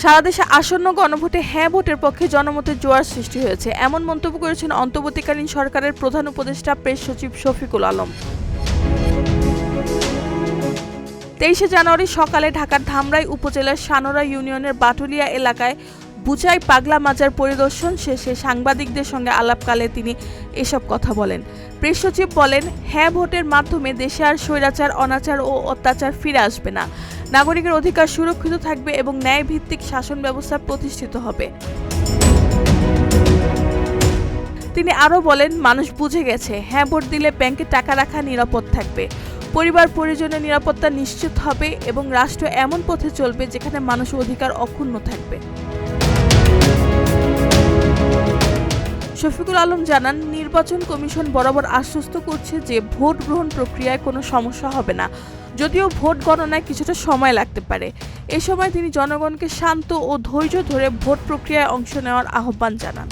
সারা দেশে আসন্ন গণভোটে হ্যাঁ ভোটের পক্ষে জনমতের জোয়ার সৃষ্টি হয়েছে, এমন মন্তব্য করেছেন অন্তর্বর্তীকালীন সরকারের প্রধান উপদেষ্টা প্রেস সচিব শফিকুল আলম। 23 জানুয়ারি সকালে ঢাকার ধামরাই উপজেলার সানোরা ইউনিয়নের বাটুলিয়া এলাকায় বুচাই পাগলা মাজার পরিদর্শন শেষে সাংবাদিকদের সঙ্গে আলাপকালে তিনি এসব কথা বলেন। প্রেস সচিব বলেন, হ্যাঁ ভোটের মাধ্যমে দেশে আর স্বৈরাচার, অনাচার ও অত্যাচার ফিরে আসবে না। নাগরিকের অধিকার সুরক্ষিত থাকবে এবং ন্যায় ভিত্তিক শাসন ব্যবস্থা প্রতিষ্ঠিত হবে। তিনি আরও বলেন, মানুষ বুঝে গেছে হ্যাঁ ভোট দিলে ব্যাংকে টাকা রাখা নিরাপদ থাকবে, পরিবার পরিজনের নিরাপত্তা নিশ্চিত হবে এবং রাষ্ট্র এমন পথে চলবে যেখানে মানুষের অধিকার অক্ষুণ্ণ থাকবে। শফিকুল আলম জানান, নির্বাচন কমিশন বরাবর আশ্বস্ত করছে যে ভোট গ্রহণ প্রক্রিয়ায় কোনো সমস্যা হবে না, যদিও ভোট গণনায় কিছুটা সময় লাগতে পারে। এ সময় তিনি জনগণকে শান্ত ও ধৈর্য ধরে ভোট প্রক্রিয়ায় অংশ নেওয়ার আহ্বান জানান।